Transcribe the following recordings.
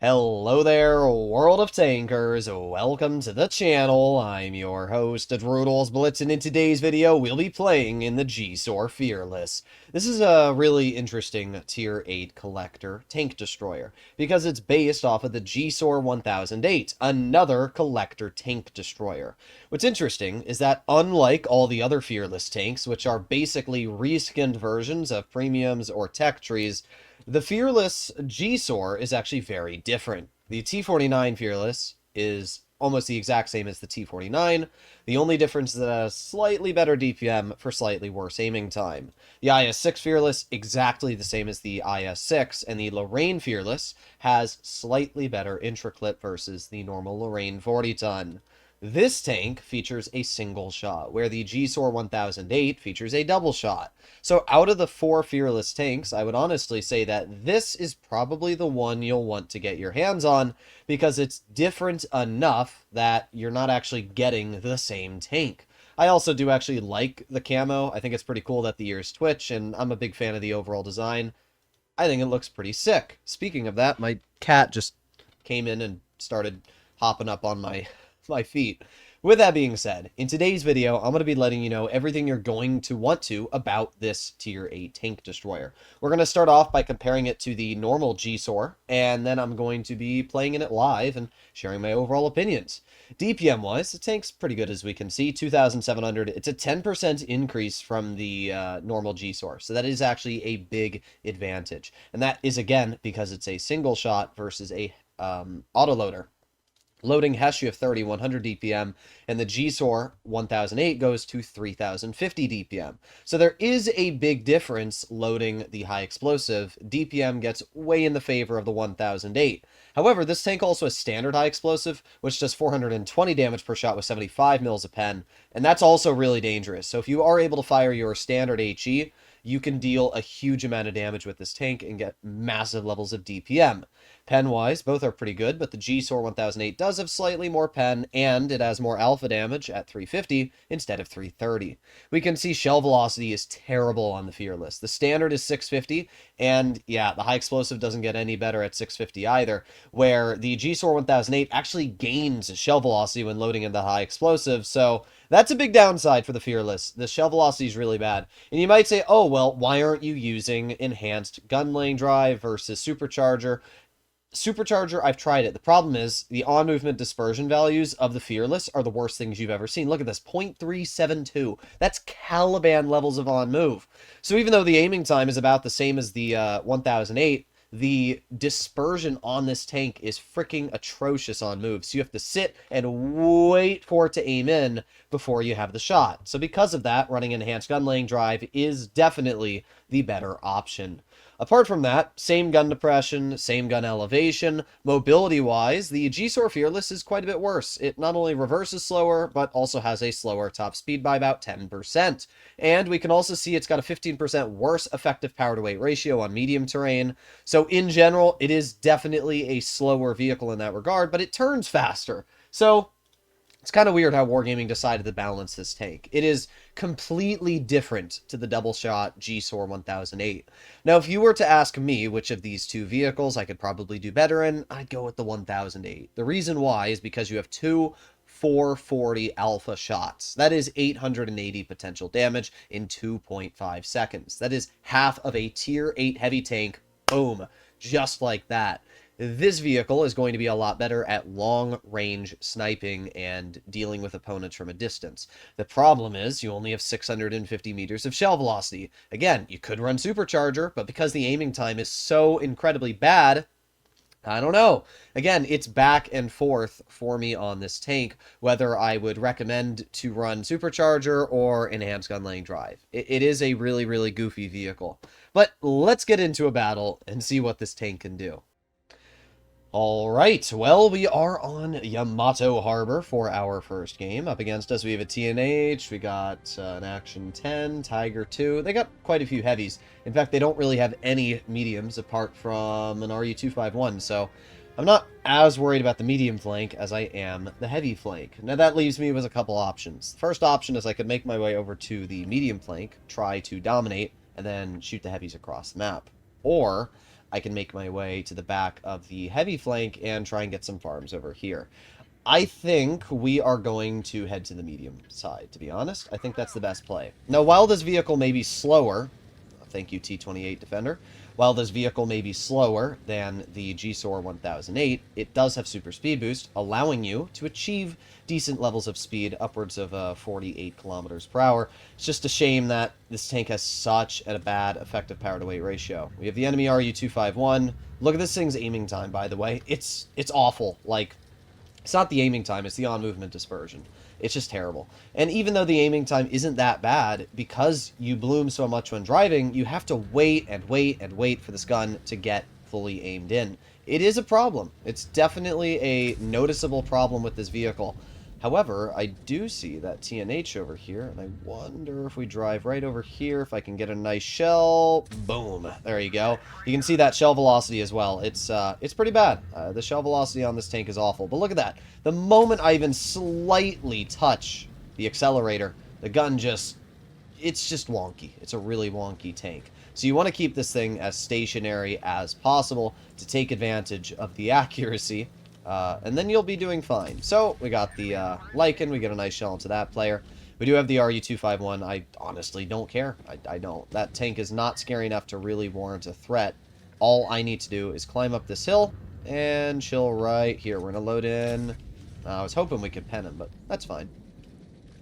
Hello there, world of tankers. Welcome to the channel. I'm your host, Rudolph Blitz, and in today's video, we'll be playing in the G-SOAR Fearless. This is a really interesting Tier 8 collector tank destroyer, because it's based off of the G-SOAR 1008, another collector tank destroyer. What's interesting is that unlike all the other Fearless tanks, which are basically reskinned versions of premiums or tech trees, the Fearless G-SOAR is actually very different. The T49 Fearless is almost the exact same as the T49. The only difference is that it has slightly better DPM for slightly worse aiming time. The IS-6 Fearless, exactly the same as the IS-6, and the Lorraine Fearless has slightly better intraclip versus the normal Lorraine 40-ton. This tank features a single shot, where the G-SOAR 1008 features a double shot. So out of the four Fearless tanks, I would honestly say that this is probably the one you'll want to get your hands on, because it's different enough that you're not actually getting the same tank. I also do actually like the camo. I think it's pretty cool that the ears twitch, and I'm a big fan of the overall design. I think it looks pretty sick. Speaking of that, my cat just came in and started hopping up on my feet. With that being said, in today's video, I'm going to be letting you know everything you're going to want to about this Tier 8 tank destroyer. We're going to start off by comparing it to the normal G-SOAR, and then I'm going to be playing in it live and sharing my overall opinions. DPM-wise, the tank's pretty good as we can see, 2,700. It's a 10% increase from the normal G-SOAR, so that is actually a big advantage. And that is, again, because it's a single shot versus a autoloader. Loading Heshu of 3,100 DPM, and the G-SOAR 1008 goes to 3,050 DPM. So there is a big difference loading the high explosive. DPM gets way in the favor of the 1008. However, this tank also has standard high explosive, which does 420 damage per shot with 75 mils a pen, and that's also really dangerous. So if you are able to fire your standard HE, you can deal a huge amount of damage with this tank and get massive levels of DPM. Pen-wise, both are pretty good, but the G-SOAR 1008 does have slightly more pen, and it has more alpha damage at 350 instead of 330. We can see shell velocity is terrible on the Fearless. The standard is 650, and yeah, the high explosive doesn't get any better at 650 either, where the G-SOAR 1008 actually gains shell velocity when loading into high explosive, so that's a big downside for the Fearless. The shell velocity is really bad. And you might say, oh, well, why aren't you using enhanced gun lane drive versus supercharger? Supercharger, I've tried it. The problem is the on-movement dispersion values of the Fearless are the worst things you've ever seen. Look at this, 0.372. That's Caliban levels of on-move. So even though the aiming time is about the same as the 1008, the dispersion on this tank is freaking atrocious on moves. So you have to sit and wait for it to aim in before you have the shot. So because of that, running enhanced gun laying drive is definitely the better option. Apart from that, same gun depression, same gun elevation. Mobility-wise, the G-SOAR Fearless is quite a bit worse. It not only reverses slower, but also has a slower top speed by about 10%. And we can also see it's got a 15% worse effective power-to-weight ratio on medium terrain. So in general, it is definitely a slower vehicle in that regard, but it turns faster. So it's kind of weird how Wargaming decided to balance this tank. It is completely different to the double-shot G-SOAR 1008. Now, if you were to ask me which of these two vehicles I could probably do better in, I'd go with the 1008. The reason why is because you have two 440 alpha shots. That is 880 potential damage in 2.5 seconds. That is half of a Tier 8 heavy tank. Boom. Just like that. This vehicle is going to be a lot better at long-range sniping and dealing with opponents from a distance. The problem is you only have 650 meters of shell velocity. Again, you could run Supercharger, but because the aiming time is so incredibly bad, I don't know. Again, it's back and forth for me on this tank, whether I would recommend to run Supercharger or Enhanced Gun Laying Drive. It is a really, really goofy vehicle. But let's get into a battle and see what this tank can do. Alright, well, we are on Yamato Harbor for our first game. Up against us, we have a TNH, we got an Action 10, Tiger 2. They got quite a few heavies. In fact, they don't really have any mediums apart from an RU-251, so I'm not as worried about the medium flank as I am the heavy flank. Now, that leaves me with a couple options. The first option is I could make my way over to the medium flank, try to dominate, and then shoot the heavies across the map. Or I can make my way to the back of the heavy flank and try and get some farms over here. I think we are going to head to the medium side, to be honest. I think that's the best play. Now, while this vehicle may be slower, thank you, T-28 Defender, while this vehicle may be slower than the GSOR 1008, it does have super speed boost, allowing you to achieve decent levels of speed, upwards of 48 kilometers per hour. It's just a shame that this tank has such a bad effective power-to-weight ratio. We have the enemy RU-251. Look at this thing's aiming time, by the way. It's awful. Like, it's not the aiming time, it's the on-movement dispersion. It's just terrible. And even though the aiming time isn't that bad, because you bloom so much when driving, you have to wait and wait and wait for this gun to get fully aimed in. It is a problem. It's definitely a noticeable problem with this vehicle. However, I do see that TNH over here, and I wonder if we drive right over here, if I can get a nice shell. Boom. There you go. You can see that shell velocity as well. It's pretty bad. The shell velocity on this tank is awful. But look at that. The moment I even slightly touch the accelerator, the gun it's just wonky. It's a really wonky tank. So you want to keep this thing as stationary as possible to take advantage of the accuracy. And then you'll be doing fine. So, we got the Lycan, we get a nice shell into that player. We do have the RU-251, I honestly don't care. I don't. That tank is not scary enough to really warrant a threat. All I need to do is climb up this hill, and chill right here. We're going to load in. I was hoping we could pen him, but that's fine.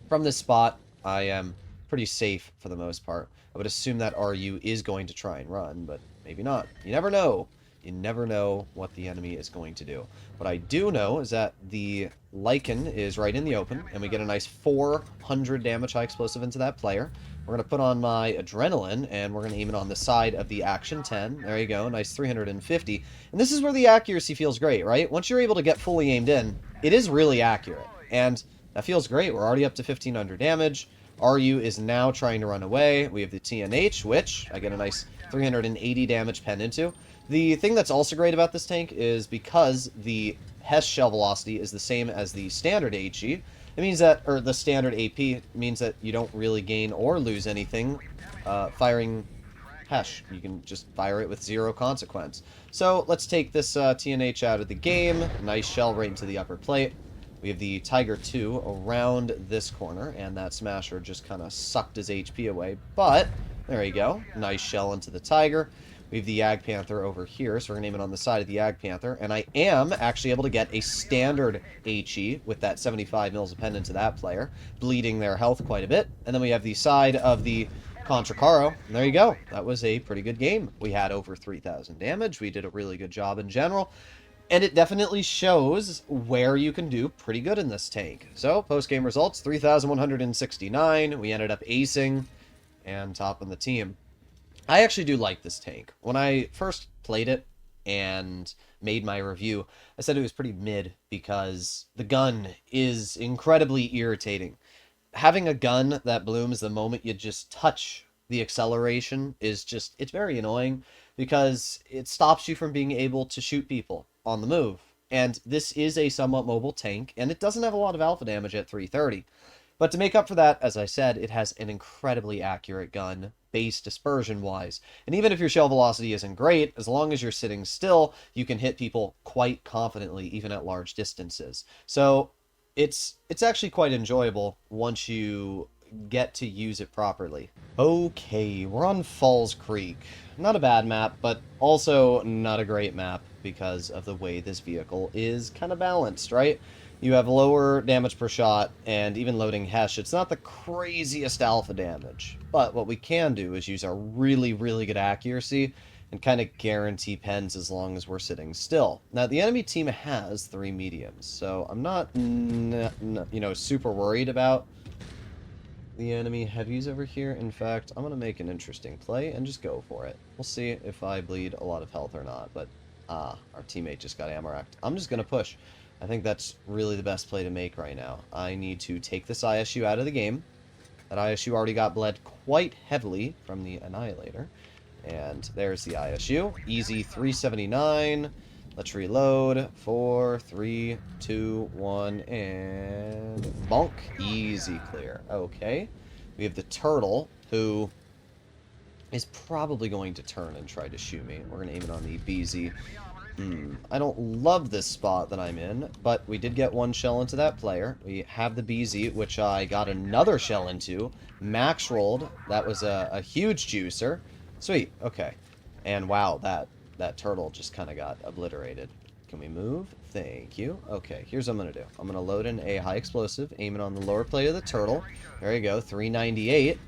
From this spot, I am pretty safe for the most part. I would assume that RU is going to try and run, but maybe not. You never know. You never know what the enemy is going to do. What I do know is that the Lycan is right in the open, and we get a nice 400 damage high explosive into that player. We're going to put on my Adrenaline, and we're going to aim it on the side of the Action 10. There you go, nice 350. And this is where the accuracy feels great, right? Once you're able to get fully aimed in, it is really accurate. And that feels great. We're already up to 1,500 damage. RU is now trying to run away. We have the TNH, which I get a nice 380 damage pen into. The thing that's also great about this tank is because the Hess shell velocity is the same as the standard HE, it means that, or the standard AP, means that you don't really gain or lose anything firing Hesh. You can just fire it with zero consequence. So let's take this TNH out of the game. Nice shell right into the upper plate. We have the Tiger 2 around this corner, and that Smasher just kind of sucked his HP away. But, there you go. Nice shell into the Tiger. We have the Jagdpanther over here, so we're going to aim it on the side of the Jagdpanther. And I am actually able to get a standard HE with that 75 mils of pen into that player, bleeding their health quite a bit. And then we have the side of the Contra Caro. And there you go. That was a pretty good game. We had over 3,000 damage. We did a really good job in general. And it definitely shows where you can do pretty good in this tank. So, post-game results, 3,169. We ended up acing and topping the team. I actually do like this tank. When I first played it and made my review, I said it was pretty mid because the gun is incredibly irritating. Having a gun that blooms the moment you just touch the acceleration is just, it's very annoying because it stops you from being able to shoot people on the move. And this is a somewhat mobile tank, and it doesn't have a lot of alpha damage at 330. But to make up for that, as I said, it has an incredibly accurate gun, base dispersion-wise. And even if your shell velocity isn't great, as long as you're sitting still, you can hit people quite confidently, even at large distances. So it's actually quite enjoyable once you get to use it properly. Okay, we're on Falls Creek. Not a bad map, but also not a great map because of the way this vehicle is kind of balanced, right? You have lower damage per shot, and even loading Hesh, it's not the craziest alpha damage. But what we can do is use our really, really good accuracy and kind of guarantee pens as long as we're sitting still. Now, the enemy team has 3 mediums, so I'm not, super worried about the enemy heavies over here. In fact, I'm going to make an interesting play and just go for it. We'll see if I bleed a lot of health or not, but, our teammate just got ammo racked. I'm just going to push. I think that's really the best play to make right now. I need to take this ISU out of the game. That ISU already got bled quite heavily from the Annihilator. And there's the ISU. Easy 379. Let's reload. 4, 3, 2, 1, and bonk. Easy clear. Okay. We have the Turtle, who is probably going to turn and try to shoot me. We're going to aim it on the BZ. I don't love this spot that I'm in, but we did get one shell into that player. We have the BZ, which I got another shell into. Max rolled. That was a huge juicer. Sweet. Okay. And wow, that turtle just kind of got obliterated. Can we move? Thank you. Okay, here's what I'm going to do. I'm going to load in a high explosive, aim it on the lower plate of the turtle. There you go, 398.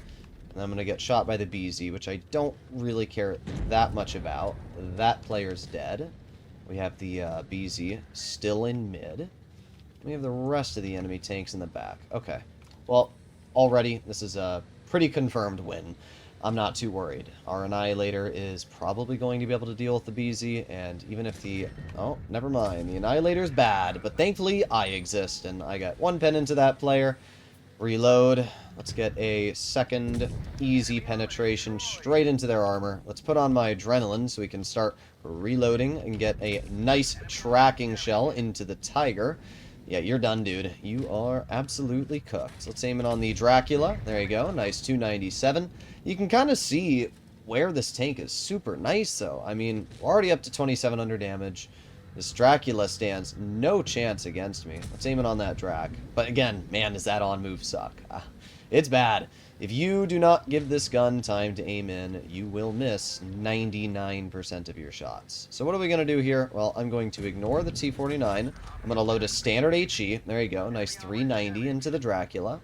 And I'm going to get shot by the BZ, which I don't really care that much about. That player's dead. We have the BZ still in mid. We have the rest of the enemy tanks in the back. Okay. Well, already, this is a pretty confirmed win. I'm not too worried. Our Annihilator is probably going to be able to deal with the BZ, and even if the... Oh, never mind. The Annihilator's bad, but thankfully I exist, and I got one pen into that player. Reload. Let's get a second easy penetration straight into their armor. Let's put on my adrenaline so we can start reloading and get a nice tracking shell into the Tiger. Yeah, you're done, dude. You are absolutely cooked. Let's aim it on the Dracula. There you go. Nice 297. You can kind of see where this tank is super nice, though. I mean, we're already up to 2,700 damage. This Dracula stands no chance against me. Let's aim it on that Drac. But again, man, does that on-move suck. It's bad. If you do not give this gun time to aim in, you will miss 99% of your shots. So what are we going to do here? Well, I'm going to ignore the T-49. I'm going to load a standard HE. There you go. Nice 390 into the Dracula.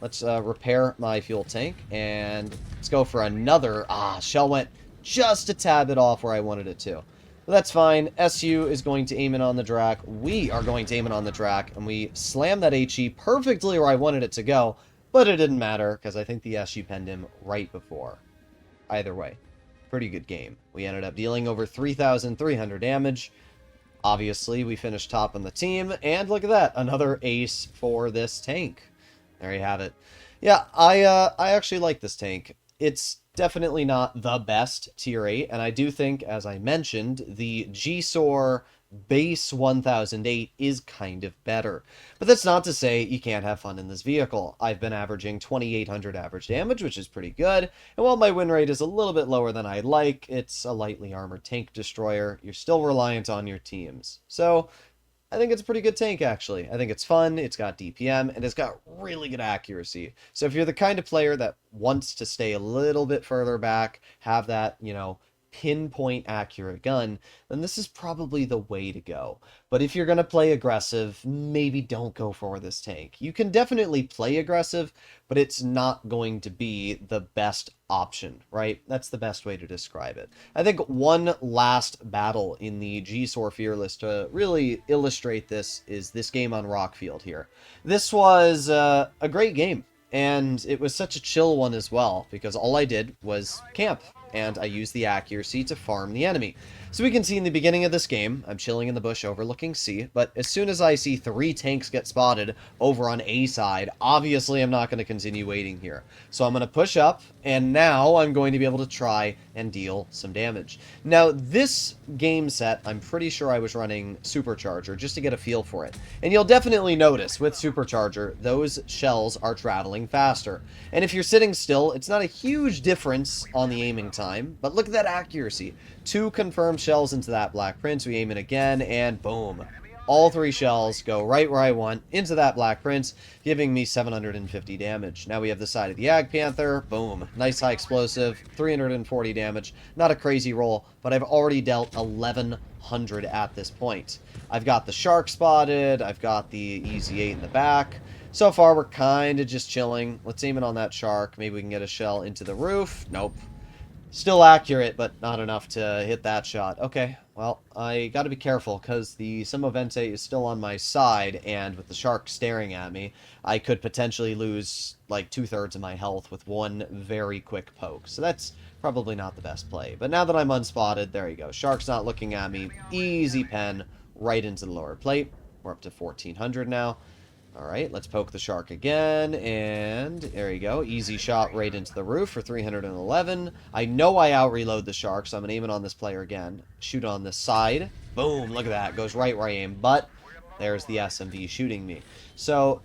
Let's repair my fuel tank, and let's go for another... shell went just a tad bit off where I wanted it to. But that's fine. SU is going to aim in on the Drac. We are going to aim in on the Drac, and we slammed that HE perfectly where I wanted it to go. But it didn't matter, because I think the SU penned him right before. Either way, pretty good game. We ended up dealing over 3,300 damage. Obviously, we finished top on the team, and look at that, another ace for this tank. There you have it. Yeah, I actually like this tank. It's definitely not the best tier 8, and I do think, as I mentioned, the GSOR base 1008 is kind of better. But that's not to say you can't have fun in this vehicle. I've been averaging 2,800 average damage, which is pretty good, and while my win rate is a little bit lower than I'd like, it's a lightly armored tank destroyer. You're still reliant on your teams. So I think it's a pretty good tank, actually. I think it's fun, it's got DPM, and it's got really good accuracy. So if you're the kind of player that wants to stay a little bit further back, have that, you know, pinpoint accurate gun, then this is probably the way to go. But if you're going to play aggressive, maybe don't go for this tank. You can definitely play aggressive, but it's not going to be the best option, right? That's the best way to describe it. I think one last battle in the GSOR Fearless to really illustrate this is this game on Rockfield here. This was a great game, and it was such a chill one as well, because all I did was camp, and I used the accuracy to farm the enemy. So we can see in the beginning of this game, I'm chilling in the bush overlooking C, but as soon as I see 3 tanks get spotted over on A side, obviously I'm not going to continue waiting here. So I'm going to push up, and now I'm going to be able to try and deal some damage. Now, this game set, I'm pretty sure I was running Supercharger just to get a feel for it. And you'll definitely notice with Supercharger, those shells are traveling faster. And if you're sitting still, it's not a huge difference on the aiming time, but look at that accuracy. 2 confirmed shells into that Black Prince, we aim it again, and boom. All 3 shells go right where I want, into that Black Prince, giving me 750 damage. Now we have the side of the Ag Panther, boom. Nice high explosive, 340 damage. Not a crazy roll, but I've already dealt 1,100 at this point. I've got the Shark spotted, I've got the EZ8 in the back. So far, we're kind of just chilling. Let's aim it on that Shark. Maybe we can get a shell into the roof. Nope. Still accurate, but not enough to hit that shot. Okay, well, I gotta be careful, because the Semovente is still on my side, and with the Shark staring at me, I could potentially lose, like, 2/3 of my health with one very quick poke. So that's probably not the best play. But now that I'm unspotted, there you go. Shark's not looking at me. Easy pen right into the lower plate. We're up to 1,400 now. Alright, let's poke the Shark again, and there you go. Easy shot right into the roof for 311. I know I out-reload the Shark, so I'm going to aim it on this player again. Shoot on this side. Boom, look at that. Goes right where I aim, but there's the SMV shooting me. So,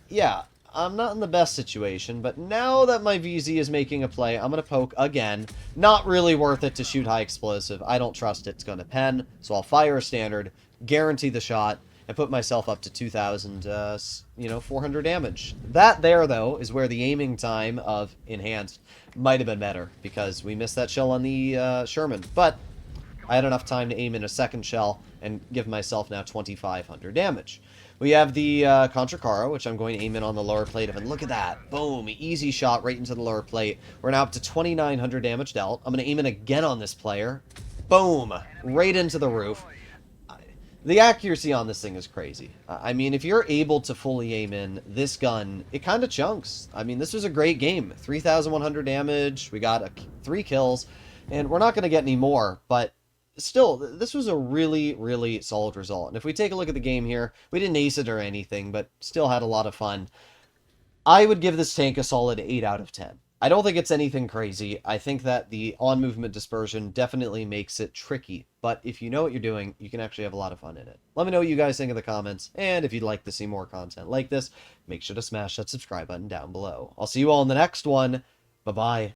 yeah, I'm not in the best situation, but now that my VZ is making a play, I'm going to poke again. Not really worth it to shoot high explosive. I don't trust it's going to pen, so I'll fire a standard, guarantee the shot, and put myself up to 2,000, 400 damage. That there, though, is where the aiming time of Enhanced might have been better, because we missed that shell on the Sherman. But I had enough time to aim in a second shell and give myself now 2,500 damage. We have the Contra Cara, which I'm going to aim in on the lower plate of, and look at that. Boom, easy shot right into the lower plate. We're now up to 2,900 damage dealt. I'm going to aim in again on this player. Boom, right into the roof. The accuracy on this thing is crazy. I mean, if you're able to fully aim in this gun, it kind of chunks. I mean, this was a great game. 3,100 damage, we got 3 kills, and we're not going to get any more, but still, this was a really, really solid result. And if we take a look at the game here, we didn't ace it or anything, but still had a lot of fun. I would give this tank a solid 8 out of 10. I don't think it's anything crazy. I think that the on-movement dispersion definitely makes it tricky. But if you know what you're doing, you can actually have a lot of fun in it. Let me know what you guys think in the comments. And if you'd like to see more content like this, make sure to smash that subscribe button down below. I'll see you all in the next one. Bye-bye.